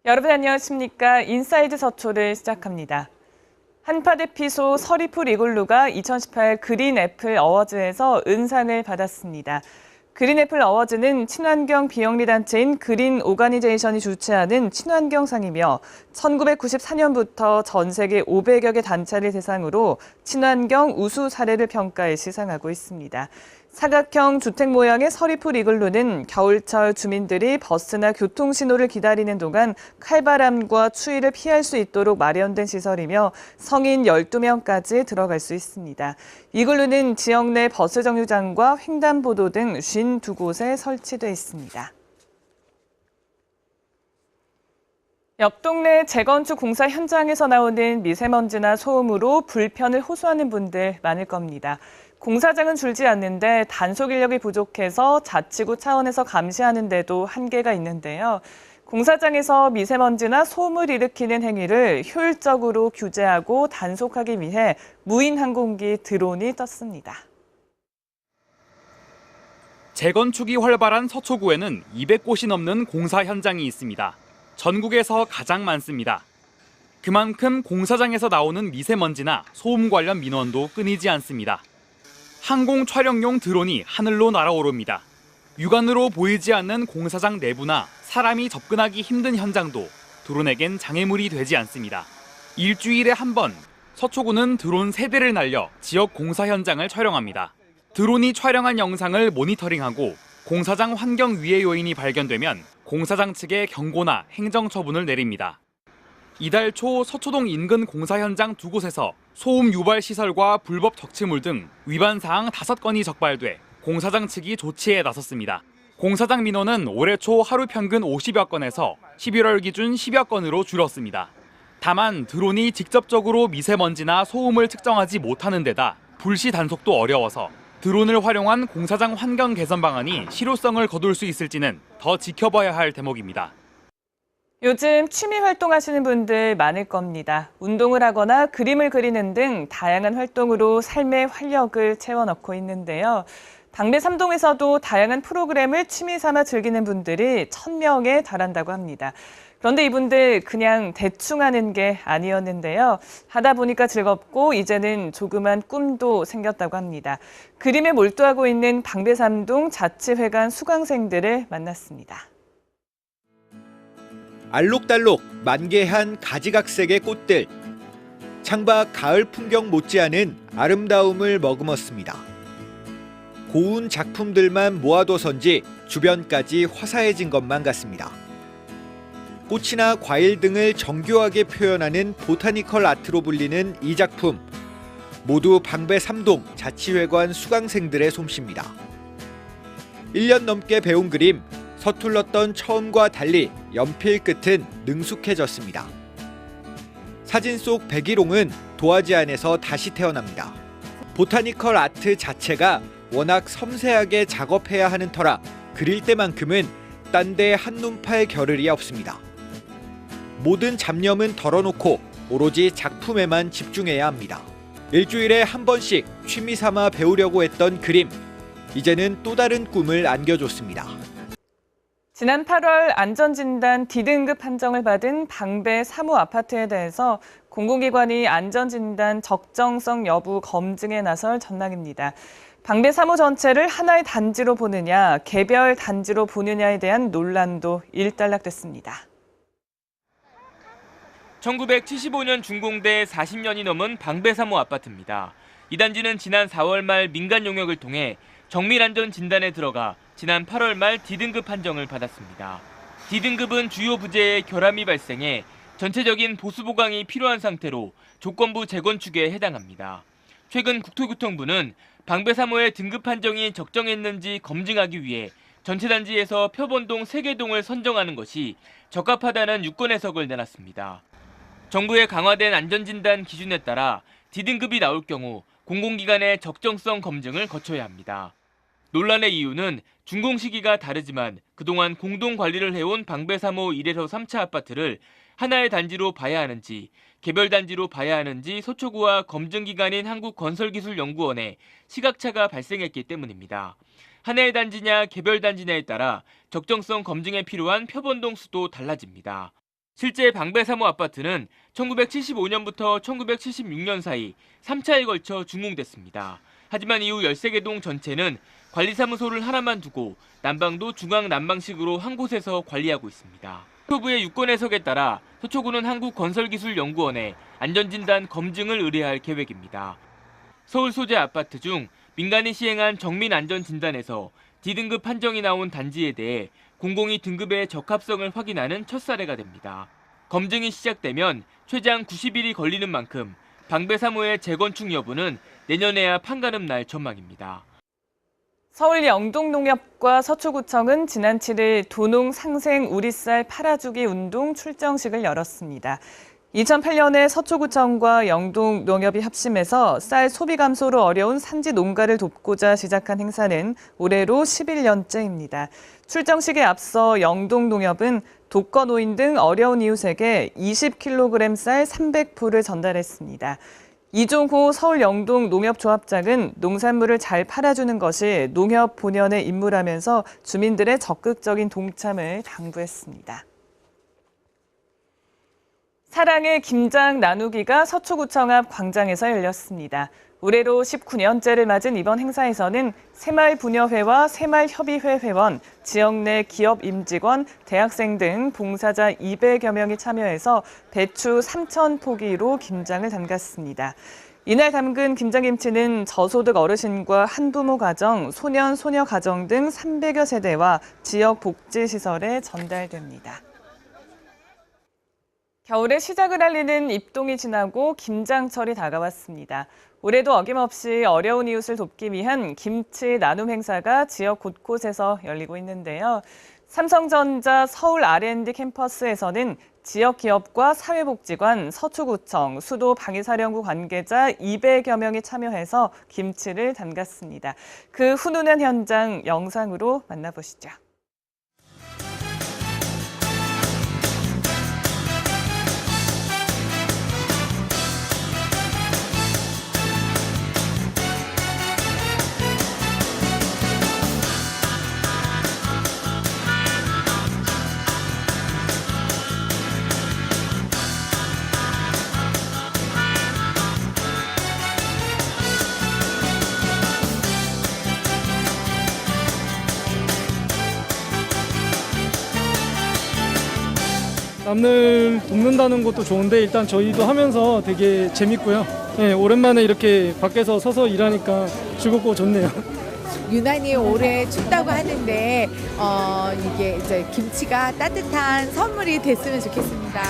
여러분 안녕하십니까? 인사이드 서초를 시작합니다. 한파대 피소 서리풀 이글루가 2018 그린 애플 어워즈에서 은상을 받았습니다. 그린 애플 어워즈는 친환경 비영리 단체인 그린 오가니제이션이 주최하는 친환경상이며 1994년부터 전 세계 500여 개 단체를 대상으로 친환경 우수 사례를 평가해 시상하고 있습니다. 사각형 주택 모양의 서리풀 이글루는 겨울철 주민들이 버스나 교통신호를 기다리는 동안 칼바람과 추위를 피할 수 있도록 마련된 시설이며 성인 12명까지 들어갈 수 있습니다. 이글루는 지역 내 버스 정류장과 횡단보도 등 52곳에 설치돼 있습니다. 옆 동네 재건축 공사 현장에서 나오는 미세먼지나 소음으로 불편을 호소하는 분들 많을 겁니다. 공사장은 줄지 않는데 단속 인력이 부족해서 자치구 차원에서 감시하는데도 한계가 있는데요. 공사장에서 미세먼지나 소음을 일으키는 행위를 효율적으로 규제하고 단속하기 위해 무인 항공기 드론이 떴습니다. 재건축이 활발한 서초구에는 200곳이 넘는 공사 현장이 있습니다. 전국에서 가장 많습니다. 그만큼 공사장에서 나오는 미세먼지나 소음 관련 민원도 끊이지 않습니다. 항공 촬영용 드론이 하늘로 날아오릅니다. 육안으로 보이지 않는 공사장 내부나 사람이 접근하기 힘든 현장도 드론에겐 장애물이 되지 않습니다. 일주일에 한 번 서초구는 드론 3대를 날려 지역 공사 현장을 촬영합니다. 드론이 촬영한 영상을 모니터링하고 공사장 환경 위해 요인이 발견되면 공사장 측에 경고나 행정처분을 내립니다. 이달 초 서초동 인근 공사 현장 2곳에서 소음 유발 시설과 불법 적치물 등 위반 사항 5건이 적발돼 공사장 측이 조치에 나섰습니다. 공사장 민원은 올해 초 하루 평균 50여 건에서 11월 기준 10여 건으로 줄었습니다. 다만 드론이 직접적으로 미세먼지나 소음을 측정하지 못하는 데다 불시 단속도 어려워서 드론을 활용한 공사장 환경 개선 방안이 실효성을 거둘 수 있을지는 더 지켜봐야 할 대목입니다. 요즘 취미 활동하시는 분들 많을 겁니다. 운동을 하거나 그림을 그리는 등 다양한 활동으로 삶의 활력을 채워넣고 있는데요. 방배 3동에서도 다양한 프로그램을 취미 삼아 즐기는 분들이 1000명에 달한다고 합니다. 그런데 이분들 그냥 대충 하는 게 아니었는데요. 하다 보니까 즐겁고 이제는 조그만 꿈도 생겼다고 합니다. 그림에 몰두하고 있는 방배 3동 자치회관 수강생들을 만났습니다. 알록달록 만개한 가지각색의 꽃들, 창밖 가을 풍경 못지않은 아름다움을 머금었습니다. 고운 작품들만 모아둬선지 주변까지 화사해진 것만 같습니다. 꽃이나 과일 등을 정교하게 표현하는 보타니컬 아트로 불리는 이 작품, 모두 방배 3동 자치회관 수강생들의 솜씨입니다. 1년 넘게 배운 그림, 서툴렀던 처음과 달리 연필 끝은 능숙해졌습니다. 사진 속 백일홍은 도화지 안에서 다시 태어납니다. 보타니컬 아트 자체가 워낙 섬세하게 작업해야 하는 터라 그릴 때만큼은 딴 데 한눈팔 겨를이 없습니다. 모든 잡념은 덜어놓고 오로지 작품에만 집중해야 합니다. 일주일에 한 번씩 취미 삼아 배우려고 했던 그림, 이제는 또 다른 꿈을 안겨줬습니다. 지난 8월 안전진단 D등급 판정을 받은 방배 3호 아파트에 대해서 공공기관이 안전진단 적정성 여부 검증에 나설 전망입니다. 방배 3호 전체를 하나의 단지로 보느냐, 개별 단지로 보느냐에 대한 논란도 일단락됐습니다. 1975년 준공돼 40년이 넘은 방배 3호 아파트입니다. 이 단지는 지난 4월 말 민간 용역을 통해 정밀안전 진단에 들어가 지난 8월 말 D등급 판정을 받았습니다. D등급은 주요 부재에 결함이 발생해 전체적인 보수 보강이 필요한 상태로 조건부 재건축에 해당합니다. 최근 국토교통부는 방배 3호의 등급 판정이 적정했는지 검증하기 위해 전체 단지에서 표본동 3개 동을 선정하는 것이 적합하다는 유권 해석을 내놨습니다. 정부의 강화된 안전진단 기준에 따라 D등급이 나올 경우 공공기관의 적정성 검증을 거쳐야 합니다. 논란의 이유는 준공 시기가 다르지만 그동안 공동 관리를 해온 방배 3호 1에서 3차 아파트를 하나의 단지로 봐야 하는지, 개별 단지로 봐야 하는지 서초구와 검증기관인 한국건설기술연구원에 시각차가 발생했기 때문입니다. 하나의 단지냐 개별 단지냐에 따라 적정성 검증에 필요한 표본동 수도 달라집니다. 실제 방배 3호 아파트는 1975년부터 1976년 사이 3차에 걸쳐 준공됐습니다. 하지만 이후 13개 동 전체는 관리사무소를 하나만 두고 난방도 중앙 난방식으로 한 곳에서 관리하고 있습니다. 서초구의 유권 해석에 따라 서초구는 한국건설기술연구원에 안전진단 검증을 의뢰할 계획입니다. 서울 소재 아파트 중 민간이 시행한 정민안전진단에서 D등급 판정이 나온 단지에 대해 공공이 등급의 적합성을 확인하는 첫 사례가 됩니다. 검증이 시작되면 최장 90일이 걸리는 만큼 방배 3호의 재건축 여부는 내년에야 판가름 날 전망입니다. 서울 영동농협과 서초구청은 지난 7일 도농 상생 우리쌀 팔아주기 운동 출정식을 열었습니다. 2008년에 서초구청과 영동농협이 합심해서 쌀 소비 감소로 어려운 산지 농가를 돕고자 시작한 행사는 올해로 11년째입니다. 출정식에 앞서 영동농협은 독거노인 등 어려운 이웃에게 20kg 쌀 300포를 전달했습니다. 이종호 서울 영동 농협조합장은 농산물을 잘 팔아주는 것이 농협 본연의 임무라면서 주민들의 적극적인 동참을 당부했습니다. 사랑의 김장 나누기가 서초구청 앞 광장에서 열렸습니다. 올해로 19년째를 맞은 이번 행사에서는 새마을부녀회와 새마을협의회 회원, 지역 내 기업 임직원, 대학생 등 봉사자 200여 명이 참여해서 배추 3,000포기로 김장을 담갔습니다. 이날 담근 김장김치는 저소득 어르신과 한부모 가정, 소년, 소녀 가정 등 300여 세대와 지역 복지시설에 전달됩니다. 겨울의 시작을 알리는 입동이 지나고 김장철이 다가왔습니다. 올해도 어김없이 어려운 이웃을 돕기 위한 김치 나눔 행사가 지역 곳곳에서 열리고 있는데요. 삼성전자 서울 R&D 캠퍼스에서는 지역 기업과 사회복지관, 서초구청, 수도 방위사령부 관계자 200여 명이 참여해서 김치를 담갔습니다. 그 훈훈한 현장 영상으로 만나보시죠. 남들 돕는다는 것도 좋은데 일단 저희도 하면서 되게 재밌고요. 네, 오랜만에 이렇게 밖에서 서서 일하니까 즐겁고 좋네요. 유난히 올해 춥다고 하는데 이게 이제 김치가 따뜻한 선물이 됐으면 좋겠습니다.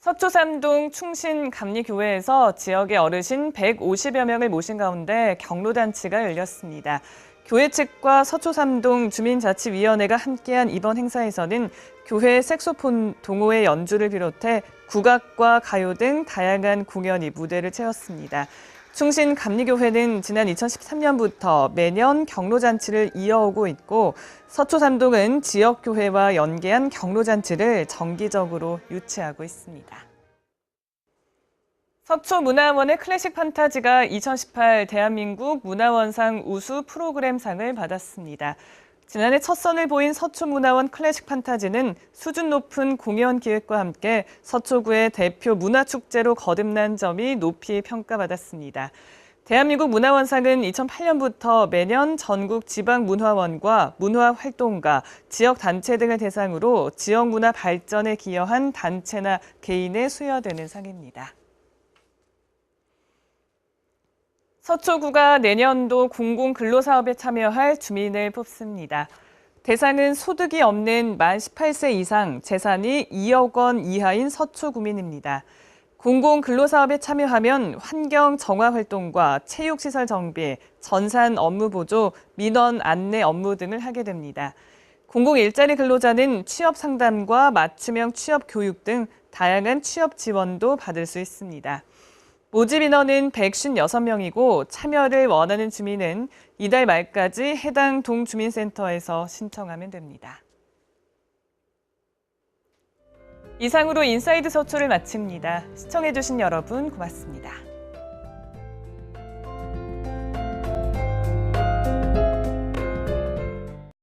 서초삼동 충신감리교회에서 지역의 어르신 150여 명을 모신 가운데 경로잔치가 열렸습니다. 교회 측과 서초삼동 주민자치위원회가 함께한 이번 행사에서는 교회 색소폰 동호회 연주를 비롯해 국악과 가요 등 다양한 공연이 무대를 채웠습니다. 충신감리교회는 지난 2013년부터 매년 경로잔치를 이어오고 있고 서초삼동은 지역교회와 연계한 경로잔치를 정기적으로 유치하고 있습니다. 서초문화원의 클래식 판타지가 2018 대한민국 문화원상 우수 프로그램상을 받았습니다. 지난해 첫 선을 보인 서초문화원 클래식 판타지는 수준 높은 공연 기획과 함께 서초구의 대표 문화축제로 거듭난 점이 높이 평가받았습니다. 대한민국 문화원상은 2008년부터 매년 전국 지방문화원과 문화활동가, 지역단체 등을 대상으로 지역문화 발전에 기여한 단체나 개인에 수여되는 상입니다. 서초구가 내년도 공공근로사업에 참여할 주민을 뽑습니다. 대상은 소득이 없는 만 18세 이상, 재산이 2억 원 이하인 서초구민입니다. 공공근로사업에 참여하면 환경 정화 활동과 체육시설 정비, 전산 업무 보조, 민원 안내 업무 등을 하게 됩니다. 공공일자리 근로자는 취업 상담과 맞춤형 취업 교육 등 다양한 취업 지원도 받을 수 있습니다. 모집 인원은 156명이고 참여를 원하는 주민은 이달 말까지 해당 동주민센터에서 신청하면 됩니다. 이상으로 인사이드 서초를 마칩니다. 시청해주신 여러분 고맙습니다.